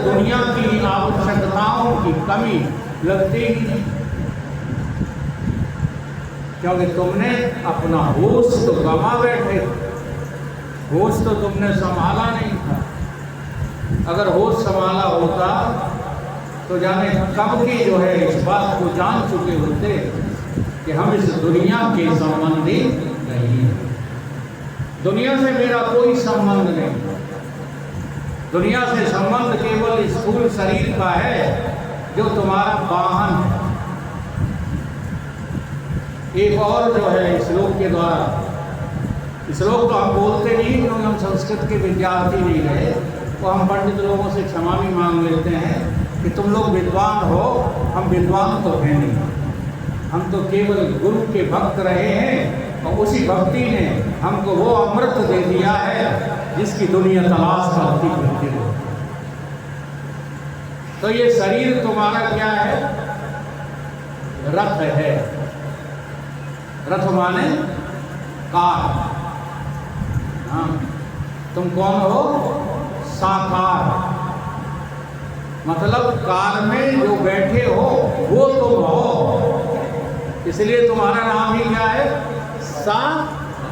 दुनिया की आवश्यकताओं की कमी लगती ही नहीं, क्योंकि तुमने अपना होश तो गंवा बैठे, होश तो तुमने संभाला नहीं था। अगर होश संभाला होता तो जाने कब की जो है इस बात को जान चुके होते कि हम इस दुनिया के संबंधी नहीं हैं। दुनिया से मेरा कोई संबंध नहीं, दुनिया से संबंध केवल स्थूल शरीर का है जो तुम्हारा वाहन है। एक और जो है श्लोक के द्वारा, श्लोक तो हम बोलते नहीं क्योंकि हम संस्कृत के विद्यार्थी नहीं रहे, तो हम पंडित लोगों से क्षमा भी मांग लेते हैं कि तुम लोग विद्वान हो, हम विद्वान तो हैं नहीं, हम तो केवल गुरु के भक्त रहे हैं और उसी भक्ति ने हमको वो अमृत दे दिया है जिसकी दुनिया तलाश करती फिरती हो। तो ये शरीर तुम्हारा क्या है? रथ है। रथ माने कार। हाँ, तुम कौन हो? साकार। मतलब कार में जो बैठे हो वो तुम हो, इसलिए तुम्हारा नाम ही क्या है? साकार।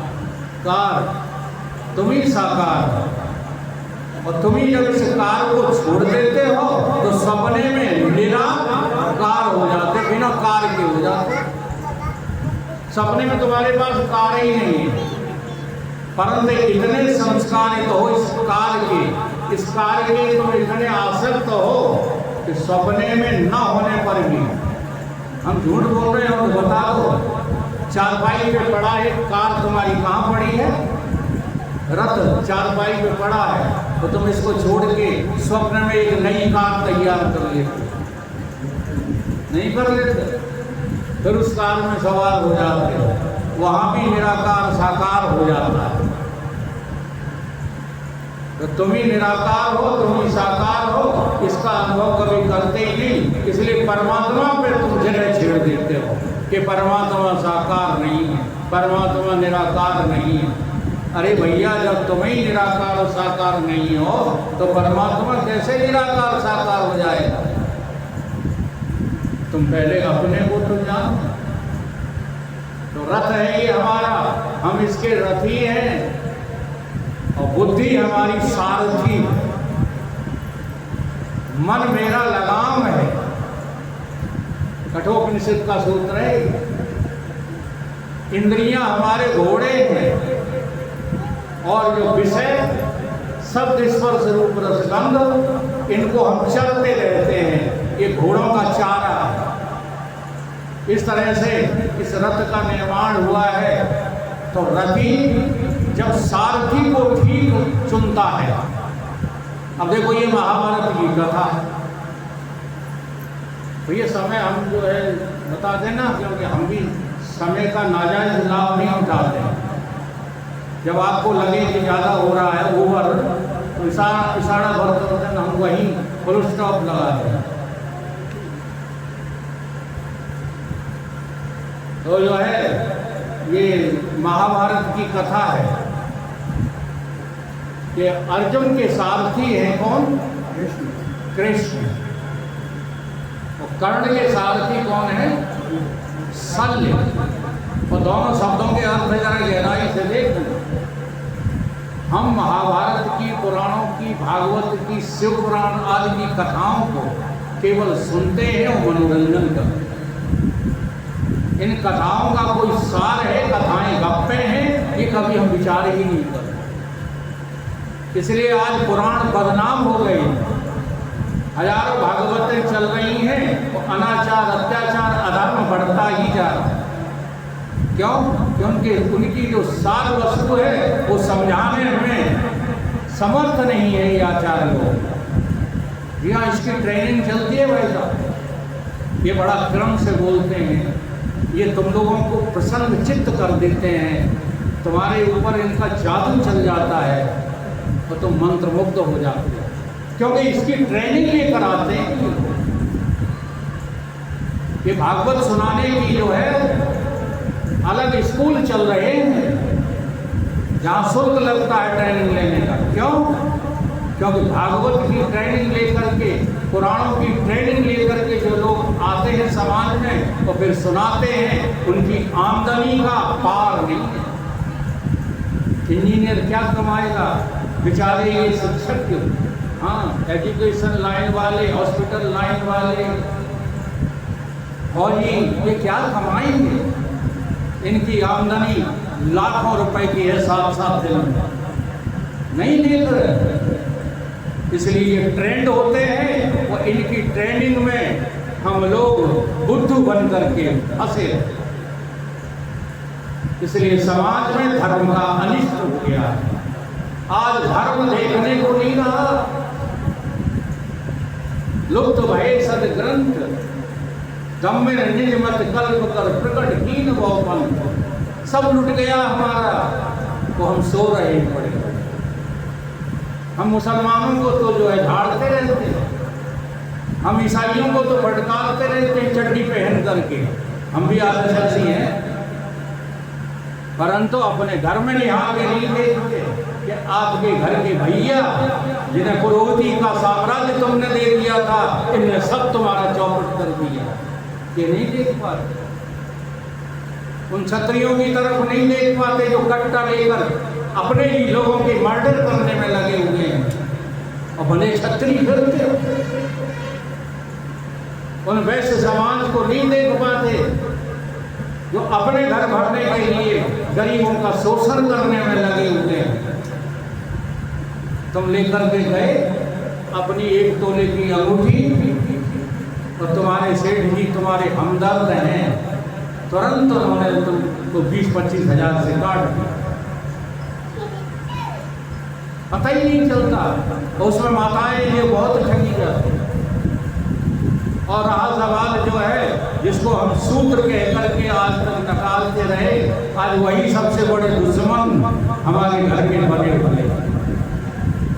तुम ही साकार। और तुम ही जब इस कार को छोड़ देते हो तो सपने में निराकार हो जाते, बिना कार के हो जाते। सपने में तुम्हारे पास कार ही नहीं है, परंतु इतने संस्कारित हो इस कार के, इस कार के तुम इतने आसक्त हो कि सपने में न होने पर भी हम झूठ बोल रहे हो तो बता दो, चारपाई पे पड़ा है कार तुम्हारी, कहाँ पड़ी है? रथ चारपाई पे पड़ा है, तो तुम इसको छोड़ के स्वप्न में एक नई कार तैयार कर लेते? नहीं कर लेते। फिर उस कार में सवार हो जाते हो, वहां भी निराकार साकार हो जाता है। तो तुम ही निराकार हो, तुम ही साकार हो, इसका अनुभव कभी करते ही नहीं, इसलिए परमात्मा पे तुम जगह छेड़ देते हो कि परमात्मा साकार नहीं है, परमात्मा निराकार नहीं है। अरे भैया, जब तुम ही निराकार और साकार नहीं हो तो परमात्मा कैसे निराकार साकार हो जाएगा? तुम पहले अपने को तो जानो। तो रथ है ये हमारा, हम इसके रथी हैं और बुद्धि हमारी सारथी, मन मेरा लगाम है। कठोपनिषद का सूत्र है। इंद्रियां हमारे घोड़े हैं और जो विषय शब्द स्पर्श रूप रसगंध, इनको हम चलते रहते हैं, ये घोड़ों का चारा है। इस तरह से इस रथ का निर्माण हुआ है। तो रथी जब सारथी को ठीक चुनता है, अब देखो ये महाभारत की कथा है, तो ये समय हम जो है बता देना, क्योंकि हम भी समय का नाजायज लाभ नहीं उठाते हैं। जब आपको लगे कि ज़्यादा हो रहा है ओवर, तो इशारा भर कर हम वहीं फुल स्टॉप लगा दें। तो जो है ये महाभारत की कथा है कि अर्जुन के सारथी हैं कौन? कृष्ण। और कर्ण के सारथी कौन है? शल्य। और दोनों शब्दों के अर्थ जरा गहराई से देख। हम महाभारत की, पुराणों की, भागवत की, शिव पुराण आदि की कथाओं को केवल सुनते हैं और मनोरंजन करते हैं। इन कथाओं का कोई सार है? कथाएं गप्पे हैं, ये कभी हम विचार ही नहीं करते। इसलिए आज पुराण बदनाम हो गए, हजारों भागवतें चल रही हैं और अनाचार, अत्याचार, अधर्म बढ़ता ही जा रहा है। क्यों? क्योंकि उनकी जो सार वस्तु है वो समझाने में समर्थ नहीं है ये आचार्य लोग। यहाँ इसकी ट्रेनिंग चलती है भाई साहब, ये बड़ा क्रम से बोलते हैं, ये तुम लोगों को प्रसन्न चित्त कर देते हैं, तुम्हारे ऊपर इनका जादू चल जाता है और तुम मंत्रमुग्ध हो जाते हो, क्योंकि इसकी ट्रेनिंग ये कराते हैं। ये भागवत सुनाने की जो है अलग स्कूल चल रहे हैं जहाँ शुल्क लगता है ट्रेनिंग लेने का। क्यों? क्योंकि भागवत की ट्रेनिंग लेकर के पुराणों की ट्रेनिंग लेकर के जो लोग आते हैं समाज में तो फिर सुनाते हैं, उनकी आमदनी का पार नहीं है। इंजीनियर क्या कमाएगा बेचारे, ये शिक्षक, हाँ एजुकेशन लाइन वाले, हॉस्पिटल लाइन वाले, फौजी, ये क्या कमाएंगे? इनकी आमदनी लाखों रुपए की है, 7-7 दिन में नहीं देख रहे। इसलिए ये ट्रेंड होते हैं और इनकी ट्रेनिंग में हम लोग बुद्धू बन करके फंसे। इसलिए समाज में धर्म का अनिष्ट हो गया है। आज धर्म देखने को नहीं रहा, लुप्त भये सदग्रंथ, गम्य निज मत कल्प कर प्रकट हीन बहुपन, सब लुट गया हमारा, तो हम सो रहे पड़े। हम मुसलमानों को तो जो है झाड़ते रहते हैं, हम ईसाइयों को तो भटकाते रहते हैं चड्डी पहन करके, हम भी आदर्शी हैं, परंतु अपने घर में निहार के नहीं देखते कि आपके घर के भैया जिन्हें पुरोहिती का साम्राज्य तुमने दे दिया था, इनने सब तुम्हारा चौपट कर दिया। ये नहीं देख पाते, उन क्षत्रियों की तरफ नहीं देख पाते जो कट्टा लेकर अपने ही लोगों के मर्डर करने में लगे हुए हैं और भले क्षत्रिय फिरते। उन वैश्य समाज को नहीं देख पाते जो अपने घर भरने के लिए गरीबों का शोषण करने में लगे हुए हैं। तुम लेकर के गए अपनी 1 तोले की अंगूठी और तुम्हारे सेठ जी तुम्हारे हमदर्द हैं, तुरंत उन्होंने तुमको 20-25 हजार से काट दिया, पता ही नहीं चलता। तो उसमें माताएं ये बहुत ठगी जाती। और रहा सवाल जो है जिसको हम सूत्र कह करके आज तक निकालते रहे, आज वही सबसे बड़े दुश्मन हमारे घर के बने बने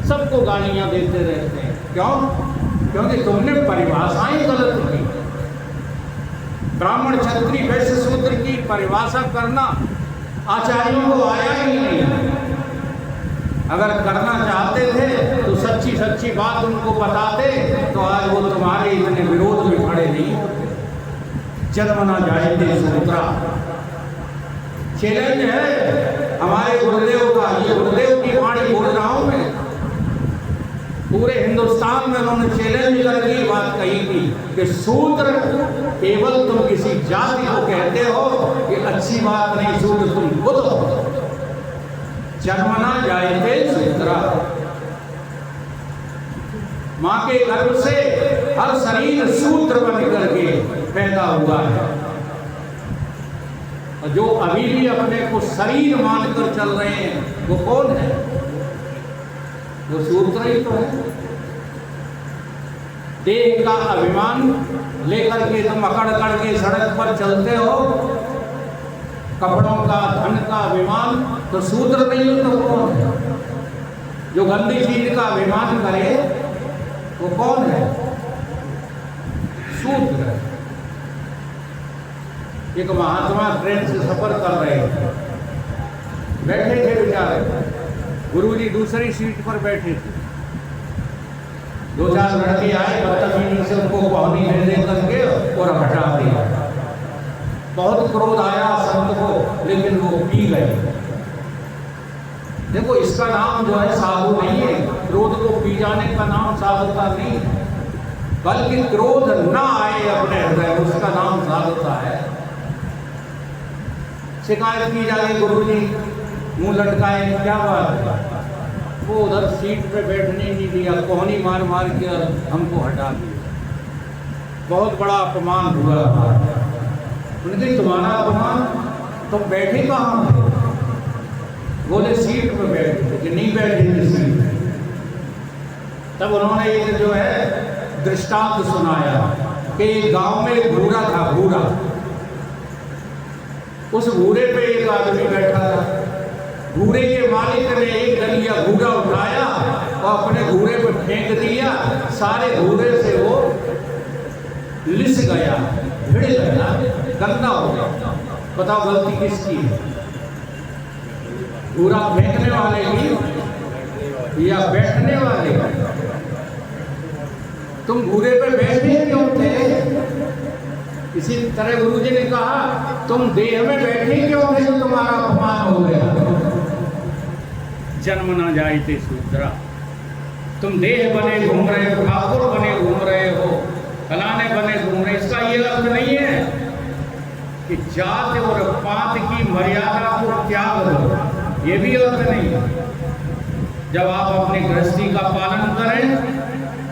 सबको गालियां देते रहते हैं। क्यों? क्योंकि तुमने परिभाषाएं गलत की। ब्राह्मण क्षत्रिय वैश्य शूद्र की परिभाषा करना आचार्यों को आया ही नहीं। अगर करना चाहते थे तो सच्ची सच्ची बात उनको बताते तो आज वो तुम्हारे इतने विरोध में खड़े नहीं होते। जन्मना जायते सूत्रा चैलेंज है हमारे गुरुदेव का, ये गुरुदेव की वाणी बोल रहा हूं मैं। पूरे हिंदुस्तान में उन्होंने चैलेंज करके बात कही थी कि शूद्र केवल तुम किसी जाति को कहते हो, ये अच्छी बात नहीं, शूद्र तुम खुद हो। जन्मना जायते शूद्रा, मां के गर्भ से हर शरीर शूद्र बन करके पैदा हुआ है। और जो अभी भी अपने को शरीर मानकर चल रहे हैं वो कौन है? वो शूद्र ही तो है। देह का अभिमान लेकर के तुम अकड़ के सड़क पर चलते हो, कपड़ों का धन का अभिमान, तो शूद्र नहीं हो तो कौन है? जो गंदी चीज का अभिमान करे वो कौन है? शूद्र। एक महात्मा ट्रेन से सफर कर रहे थे, बैठे थे बेचारे, गुरुजी दूसरी सीट पर बैठे थे। 2-4 लड़के आए, बदतमीजी से उनको पौनी दे करके और हटा दिया। बहुत क्रोध आया संत को, लेकिन वो पी गए। देखो इसका नाम जो है साधु नहीं है, क्रोध को पी जाने का नाम साधुता नहीं है, बल्कि क्रोध ना आए अपने हृदय में, उसका नाम साधुता है। शिकायत की जाए, गुरुजी मुंह लटकाए, क्या बात है? वो उधर सीट पे बैठने नहीं दिया, कोहनी मार मार के हमको हटा दिया। बहुत बड़ा अपमान हुआ। उनके तुम्हारा अपमान, तुम बैठे कहाँ थे? बोले सीट पे बैठे थे। कि नहीं बैठे थे सीट पे। तब उन्होंने एक जो है दृष्टांत सुनाया कि एक गांव में एक भूरा था, भूरा। उस भूरे पे एक आदमी बैठा था। भूरे के मालिक ने एक डलिया भूरा उठाया और अपने भूरे पे फेंक दिया। सारे भूरे से वो लिस गया, भिड़ गया, गंदा हो गया। बताओ गलती किसकी है? भूरा फेंकने वाले की या बैठने वाले की? तुम घोड़े पे बैठे क्यों थे? इसी तरह गुरु जी ने कहा तुम देह में बैठे क्यों थे जो तुम्हारा अपमान हो गया? जन्म ना जाए थे शूद्रा, तुम देह बने घूम रहे हो, ठाकुर बने घूम रहे हो, फलाने बने घूम रहे। इसका ये अर्थ नहीं है कि जात और पात की मर्यादा को त्याग दो, ये भी अर्थ नहीं है। जब आप अपनी गृहस्थी का पालन करें,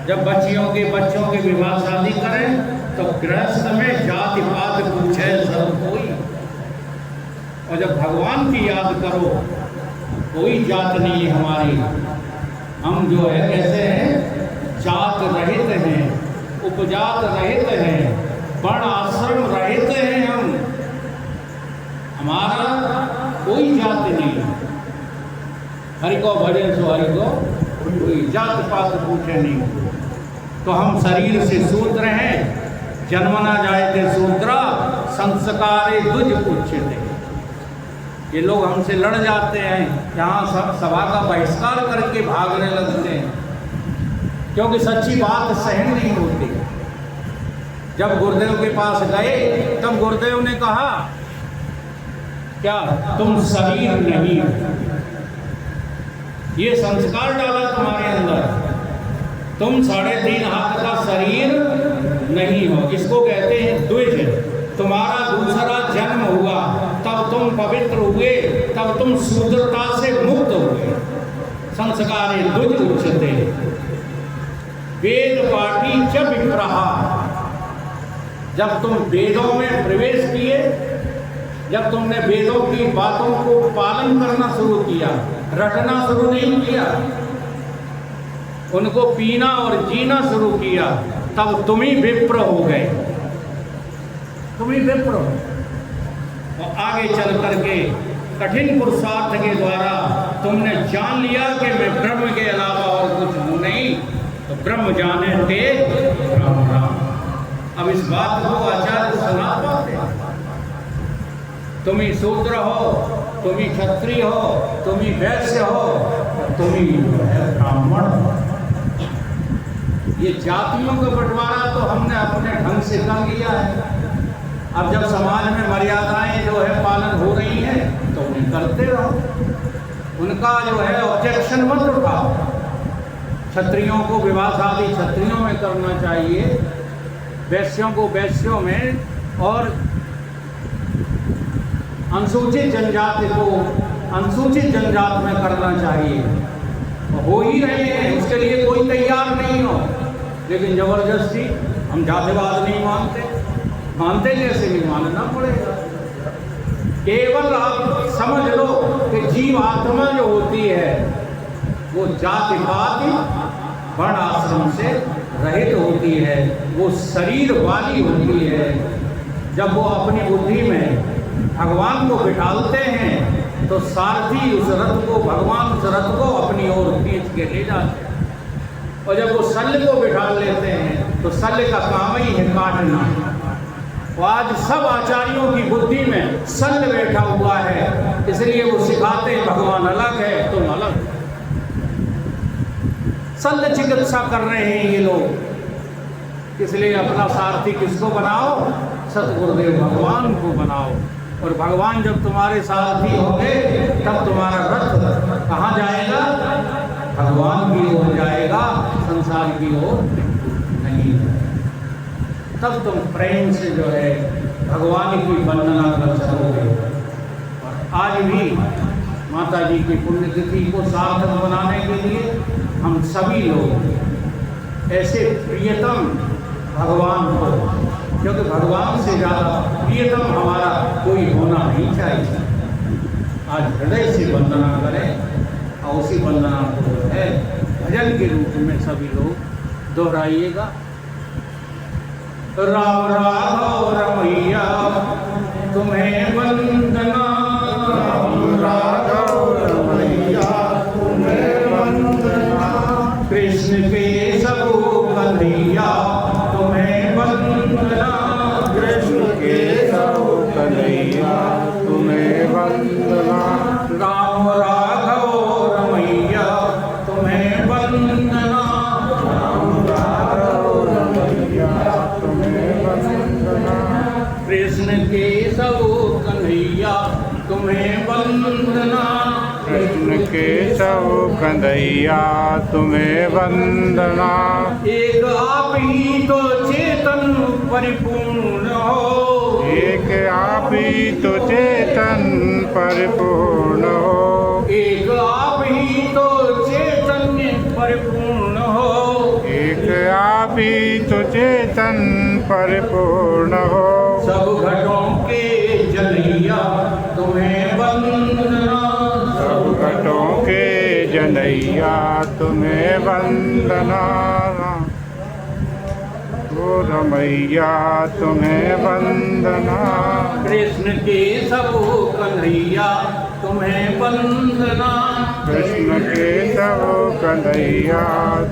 जब बच्चों के विवाह शादी करें, तो गृहस्थ में जाति पात पूछे सब कोई। और जब भगवान की याद करो, कोई जात नहीं है हमारी। हम जो है कैसे हैं? जात रहित हैं, उपजात रहित हैं, वर्ण आश्रम रहित हैं हम। हमारा कोई जात नहीं। हरि को भजन सो हरि को, कोई जात पात पूछे नहीं। तो हम शरीर से शूद्र हैं, जन्म ना जाए थे शूद्रा, संस्कारे दुज पूछते। ये लोग हमसे लड़ जाते हैं, यहाँ सभा का बहिष्कार करके भागने लगते हैं, क्योंकि सच्ची बात सहन नहीं होती। जब गुरुदेव के पास गए तब गुरुदेव ने कहा क्या तुम शरीर नहीं हो, ये संस्कार डाला तुम्हारे अंदर, तुम 3.5 हाथ का शरीर नहीं हो। इसको कहते हैं द्विज। तुम्हारा दूसरा जन्म हुआ तब तुम पवित्र हुए, तब तुम शूद्रता से मुक्त हुए। संस्कारे द्विज उच्यते। वेद पाठी च विप्रहा, जब तुम वेदों में प्रवेश किए, जब तुमने वेदों की बातों को पालन करना शुरू किया, रटना शुरू नहीं किया, उनको पीना और जीना शुरू किया, तब तुम ही विप्र हो गए, तुम ही विप्र हो। और आगे चल करके कठिन पुरुषार्थ के द्वारा तुमने जान लिया कि मैं ब्रह्म के अलावा और कुछ हूँ नहीं, तो ब्रह्म जाने ते राम राम। अब इस बात को आचार्य सुना पाते, तुम ही शूद्र हो, तुम ही क्षत्रिय हो, तुम ही वैश्य हो, तुम ही ब्राह्मण हो। ये जातियों का बंटवारा तो हमने अपने ढंग से कर लिया है। अब जब समाज में मर्यादाएं जो है पालन हो रही हैं तो उन्हें करते रहो, उनका जो है ऑब्जेक्शन मत उठाओ। क्षत्रियों को विवाह शादी क्षत्रियों में करना चाहिए, वैश्यों को वैश्यों में, और अनुसूचित जनजाति को अनुसूचित जनजाति में करना चाहिए। हो ही रहे हैं, उसके लिए कोई तैयार नहीं हो, लेकिन जबरदस्ती हम जातिवाद नहीं मानते, मानते जैसे नहीं मानना पड़ेगा। केवल आप समझ लो कि जीव आत्मा जो होती है वो जाति पाति वर्ण आश्रम से रहित होती है, वो शरीर वाली होती है। जब वो अपनी बुद्धि में भगवान को बिठालते हैं तो सारथी उस रथ को, भगवान उस रथ को अपनी ओर खींच के ले जाते हैं। और जब वो शल्य को बिठा लेते हैं तो शल्य का काम ही है काटना। और आज सब आचार्यों की बुद्धि में शल्य बैठा हुआ है, इसलिए वो सिखाते हैं भगवान अलग है तुम अलग। शल्य चिकित्सा कर रहे हैं ये लोग, इसलिए अपना सारथी किसको बनाओ? सतगुरुदेव भगवान को बनाओ। और भगवान जब तुम्हारे सारथी होंगे तब तुम्हारा रथ कहाँ जाएगा? भगवान की ओर जाएगा, संसार की ओर नहीं। तब तुम प्रेम से जो है भगवान की वंदना कर सकोगे। और आज भी माता जी की पुण्यतिथि को सार्थक बनाने के लिए हम सभी लोग ऐसे प्रियतम भगवान को, क्योंकि भगवान से ज़्यादा प्रियतम हमारा कोई होना नहीं चाहिए, आज हृदय से वंदना करें। और उसी वंदना को जो है भजन के रूप में सभी लोग दोहराइएगा। राम राघव रमैया तुम्हें वंदना, राम राघव रमैया तुम्हें वंदना, कृष्ण के सबो कन्हैया तुम्हें वंदना, कृष्ण के सबो कन्हैया तुम्हें वंदना, राम राघव रमैया तुम्हें वंदना, राम राघव कन्हैया तुम्हें वंदना। एक आप ही तो चेतन परिपूर्ण हो, एक आप ही तो चेतन परिपूर्ण हो, एक आप ही तो चैतन्य परिपूर्ण हो, एक आप ही तो चेतन परिपूर्ण हो। सब घटों के जनैया तुम्हें वंदना, सब घटों के जनैया तुम्हें वंदना। ओ रमैया तुम्हें वंदना। कृष्ण के सब कन्हैया तुम्हें वंदना, कृष्ण के सब कन्हैया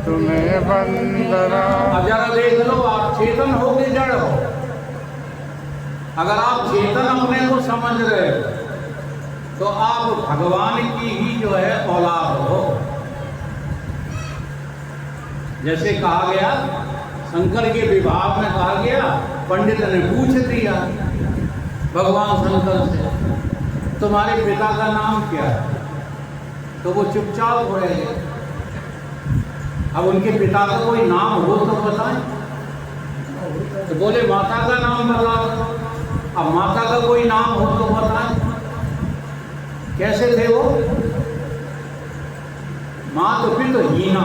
तुम्हें वंदना। अब जरा देख लो, आप चेतन हो कि जड़ हो? अगर आप चेतन अपने को समझ रहे हो तो आप भगवान की ही जो है औलाद हो। जैसे कहा गया, शंकर के विभाग में कहा गया, पंडित ने पूछ दिया भगवान शंकर से, तुम्हारे पिता का नाम क्या है? तो वो चुपचाप हो रहे। अब उनके पिता का कोई नाम हो तो बताएं। तो बोले माता का नाम बताओ। अब माता का कोई नाम हो तो बताएं। कैसे थे वो? मात पिता हीना।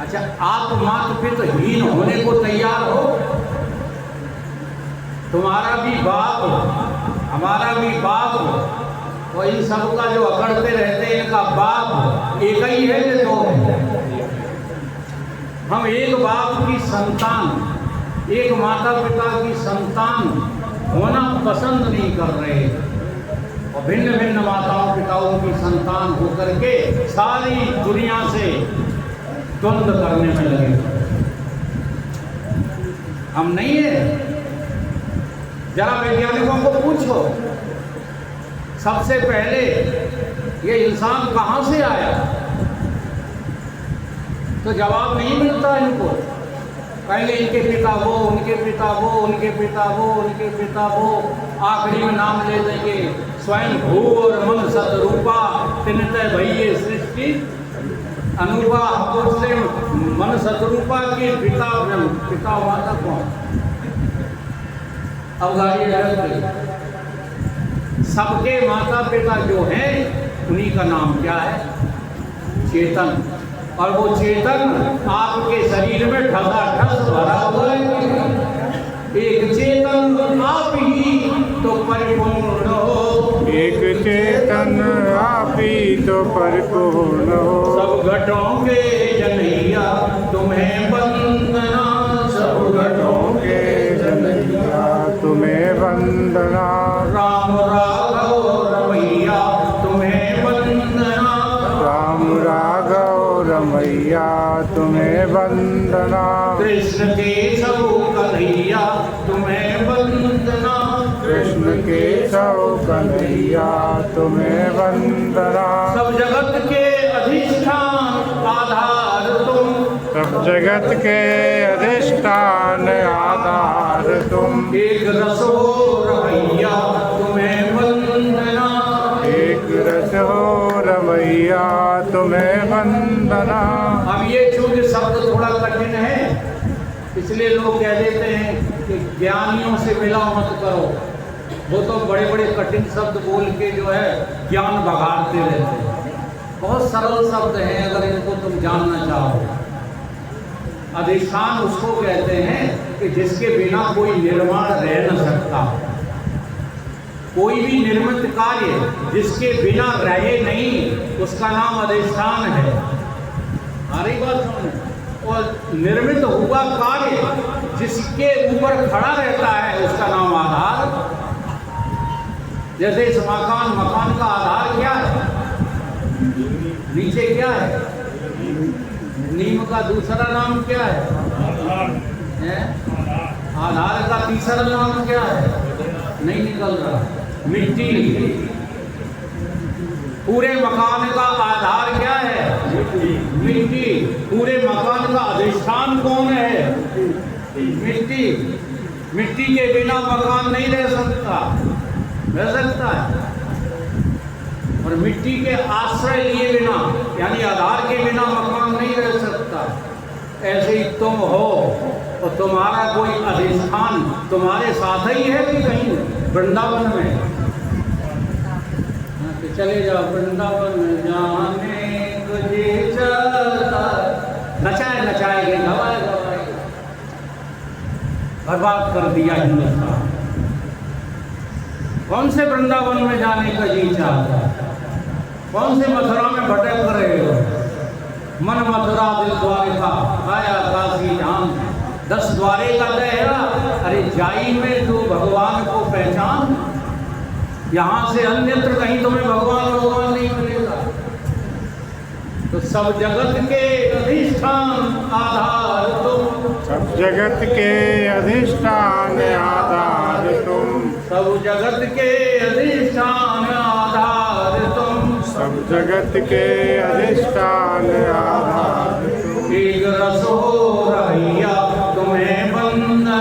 अच्छा, आप मात पिता हीन होने को तैयार हो? तुम्हारा भी बाप, हमारा भी बाप, और इन सब का जो अकड़ते रहते हैं इनका बाप एक ही है कि दो है? हम एक बाप की संतान, एक माता पिता की संतान होना पसंद नहीं कर रहे, और भिन्न भिन्न माताओं पिताओं की संतान होकर के सारी दुनिया से द्वंद्व करने में लगे। हम नहीं है। जरा वैज्ञानिकों को पूछो, सबसे पहले ये इंसान कहाँ से आया? तो जवाब नहीं मिलता इनको। पहले इनके पिता वो, उनके पिता वो, उनके पिता वो, उनके पिता वो, आखिरी में नाम ले देंगे स्वयं भू और मन सतरूपा तिनतय भइये सृष्टि अनुपा। उससे मन सतरूपा के पिता माता कौन? अब गाड़ी लग गई। सबके माता पिता जो हैं उन्हीं का नाम क्या है? चेतन। और वो चेतन आपके शरीर में ठसाठस भरा हुआ है। एक चेतन आप ही तो परिपूर्ण हो, एक चेतन आप ही तो परिपूर्ण हो। सब घटों के जनैया तुम्हें वंदना, सब घटों के जनैया तुम्हें वंदना। राम राघव रमैया तुम्हें वंदना, राम राघव रमैया तुम्हें वंदना। कृष्ण के सब कन्हैया तुम्हें वंदना, कृष्ण के सब कन्हैया तुम्हें वंदना। सब जगत के अधिष्ठान आधार तुम, सब जगत के अधिष्ठान आधार तुम। एक रस हो रमैया तुम्हें वंदना, एक रस हो रमैया तुम्हें वंदना। अब ये चूंकि शब्द थोड़ा कठिन है, इसलिए लोग कह देते हैं कि ज्ञानियों से मिलाव मत करो। वो तो बड़े बड़े कठिन शब्द बोल के जो है ज्ञान बघाड़ते रहते हैं। बहुत सरल शब्द हैं अगर इनको तुम जानना चाहो। अधिष्ठान उसको कहते हैं कि जिसके बिना कोई निर्माण रह न सकता। कोई भी निर्मित कार्य जिसके बिना रहे नहीं, उसका नाम अधिष्ठान है। हमारी बात सुनो। और निर्मित हुआ कार्य जिसके ऊपर खड़ा रहता है, उसका नाम आधार। जैसे इस मकान का आधार क्या है? नीचे क्या है? नीम का दूसरा नाम क्या है? आधार का तीसरा नाम क्या है? नहीं निकल रहा। मिट्टी। पूरे मकान का आधार क्या है? मिट्टी। पूरे मकान का अधिष्ठान कौन है? मिट्टी। मिट्टी के बिना मकान नहीं रह सकता। रह सकता है? और मिट्टी के आश्रय लिए बिना यानी आधार के बिना मकान नहीं रह सकता। ऐसे ही तुम हो और तुम्हारा कोई अधिष्ठान तुम्हारे साथ ही है कि कहीं वृंदावन में। तो चले जाओ वृंदावन जाने तुझे चलता, नचाए नचाए गए, गवाए गवाए, बर्बाद कर दिया हिंदुस्तान। कौन से वृंदावन में जाने का जी चाहता, कौन से मथुरा में भटक रहे हो। मन मथुरा दिल द्वारिका, आया काशी धाम, 10 द्वारे का गया। अरे जाई में तू भगवान को पहचान, यहाँ से अन्यत्र कहीं तुम्हें भगवान भगवान नहीं मिलेगा। तो सब जगत के अधिष्ठान आधार तुम, सब जगत के अधिष्ठान आधार तुम, सब जगत के अधिष्ठान आधार तुम, सब जगत के अधिष्ठान आधार तुम। एक रस हो रैया तुम्हें वंदना,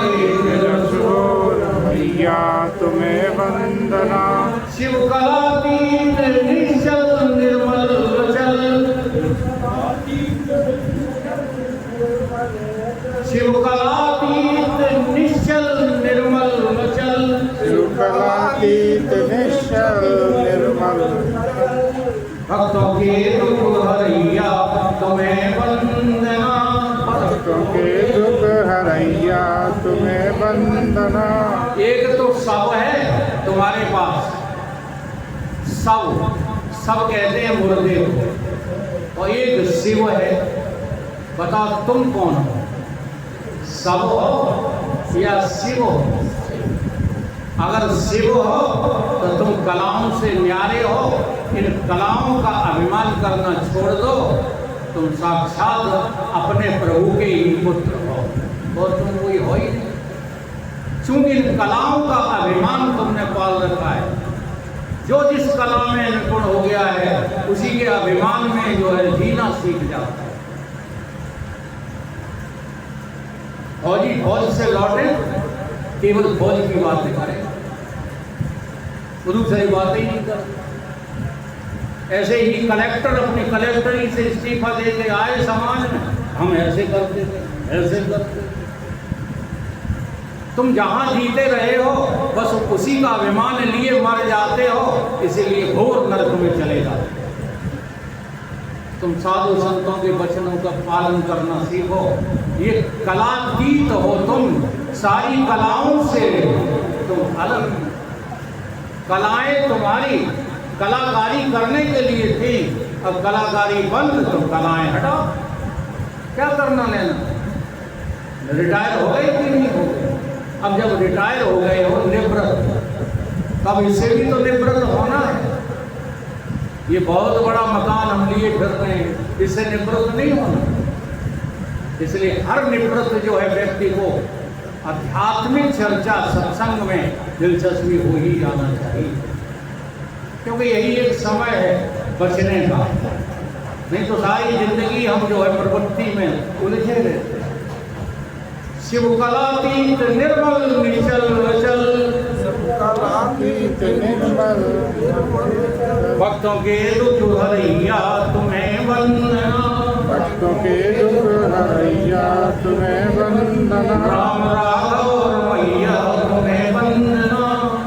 एक रस हो रैया तुम्हें वंदना। शिव कलातीत निश्चल निर्मल चल, शिव कलातीत निश्चल निर्मल चल, शिव कलातीत निश्चल निर्मल। भक्तों के दुख हरैया तुम्हें वंदना, भक्तों के दुख हरैया तुम्हें वंदना। एक तो सब है तुम्हारे पास, सब सब कहते हैं मुर्दे को, और एक शिव है। बताओ तुम कौन हो, सब हो या शिव हो? अगर शिव हो तो तुम कलाओं से न्यारे हो, इन कलाओं का अभिमान करना छोड़ दो, तुम साक्षात अपने प्रभु के ही पुत्र हो, और तुम कोई हो ही नहीं। चूंकि इन कलाओं का अभिमान तुमने पाल रखा है, जो जिस कला में निपुण हो गया है उसी के अभिमान में जो है जीना सीख जाता है। फौजी फौज से लौटे, केवल फौज की बातें करें, दूसरी बातें ही नहीं करते। ऐसे ही कलेक्टर अपनी कलेक्टरी से इस्तीफा दे के आए समाज में, हम ऐसे करते थे, ऐसे करते थे। तुम जहां जीते रहे हो बस उसी का अभिमान लिए मर जाते हो, इसीलिए घोर नरक में चले जाते। तुम साधु संतों के वचनों का पालन करना सीखो। ये कलातीत हो तुम, सारी कलाओं से तुम अलग। कलाएं तुम्हारी कलाकारी करने के लिए थी, अब कलाकारी बंद, तुम कलाएं हटाओ। क्या करना लेना, रिटायर हो गए कि नहीं हो गए? अब जब रिटायर हो गए हो निवृत्त, तब इससे भी तो निवृत्त होना है। ये बहुत बड़ा मकान हम लिए फिर रहे हैं, इससे निवृत्त नहीं होना। इसलिए हर निवृत्त जो है व्यक्ति को आध्यात्मिक चर्चा सत्संग में दिलचस्पी हो ही जाना चाहिए, क्योंकि यही एक समय है बचने का। नहीं तो सारी जिंदगी हम जो है प्रवृत्ति में उलझे रहते हैं। शिव कलातीत निर्मल निचल चल, भक्तों के दुख हरैया तुम्हें वंदना, भक्तों के दुख हरैया तुम्हें वंदना। राम राघव रमैया तुम्हें वंदना,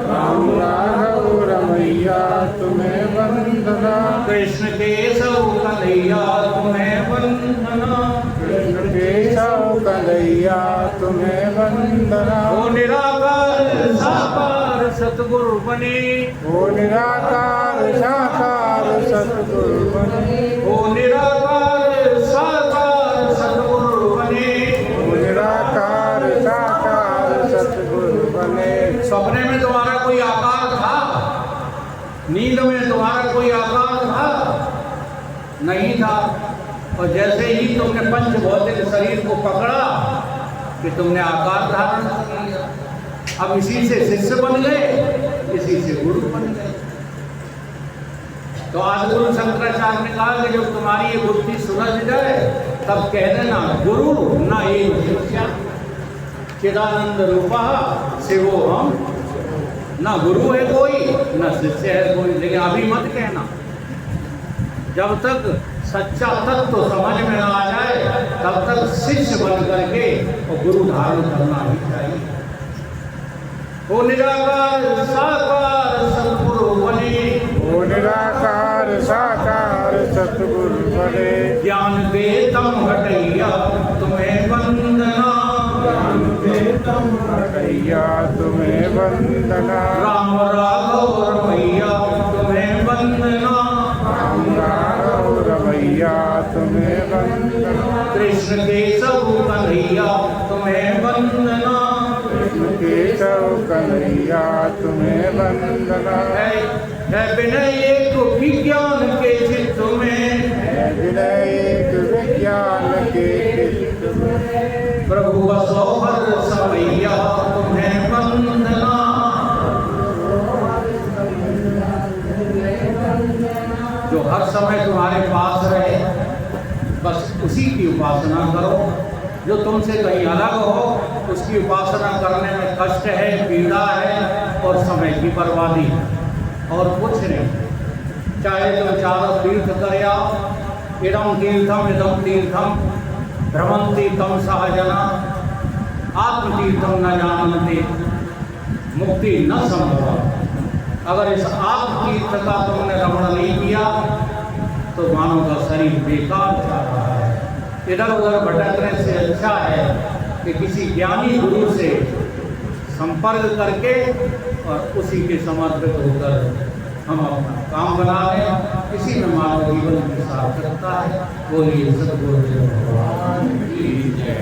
राम राघव रमैया तुम्हें वंदना। कृष्ण केशव कन्हैया तुम्हें वंदना, कृष्ण केशव कन्हैया तुम्हें वंदना। ओ निराकार साकार सतगुरु बने, ओ निराकार साकार सतगुरु बने, ओ निराकार साकार सतगुरु बने, ओ निराकार साकार सतगुरु बने। सपने में तुम्हारा कोई आकार था, नींद में तुम्हारा कोई आकार था? नहीं था। और जैसे ही तुमने पंच भौतिक शरीर को पकड़ा कि तुमने आकार धारण कर लिया, अब इसी से शिष्य बन गए, इसी से गुरु बन गए। तो आज गुरु शंकराचार्य ने कहा कि जब तुम्हारी ये बुद्धि सुलझ जाए तब कह देना गुरु न एक शिष्य, चिदानंद रूपा शिवो हम ना गुरु है कोई, ना शिष्य है कोई। लेकिन अभी मत कहना, जब तक सच्चा तत्व समझ में ना आ जाए तब तक शिष्य बन करके और गुरु धारण करना ही चाहिए। वो निराकार साकार सतगुरु बने, वो निराकार साकार सतगुरु बने। ज्ञान दे तम घटैया तुम्हें वंदना, ज्ञान दे तम घटैया तुम्हें वंदना। राम राघव रमैया तुम्हें वंदना, राम राघव रमैया तुम्हें वंदना। कृष्ण केशव कन्हैया तुम्हें वंदना। कृष्ण केशव कन्हैया तुम्हें वंदना। है विनय एक विज्ञान के चित्त में, है विनय एक विज्ञान के चित्त में। प्रभु बसोहर समैया तुम्हें वंदना। जो हर समय तुम्हारे पास रहे, बस उसी की उपासना करो। जो तुमसे कहीं अलग हो, उसकी उपासना करने में कष्ट है, पीड़ा है और समय की बर्बादी है, और कुछ नहीं। चाहे तुम चारों तीर्थ कर आओ, इदम तीर्थम इदम तीर्थम भ्रमंती तम सहजना, आत्मतीर्थम न जानते मुक्ति न संभव। अगर इस आत्मतीर्थ का तुमने रमण नहीं किया तो मानव का शरीर बेकार जा रहा है। इधर उधर भटकने से अच्छा है कि किसी ज्ञानी गुरु से संपर्क करके और उसी के समर्पित होकर हम अपना काम बना लें। इसी में मानव जीवन की सार्थकता है। बोलिए सतगुरु भगवान की जय।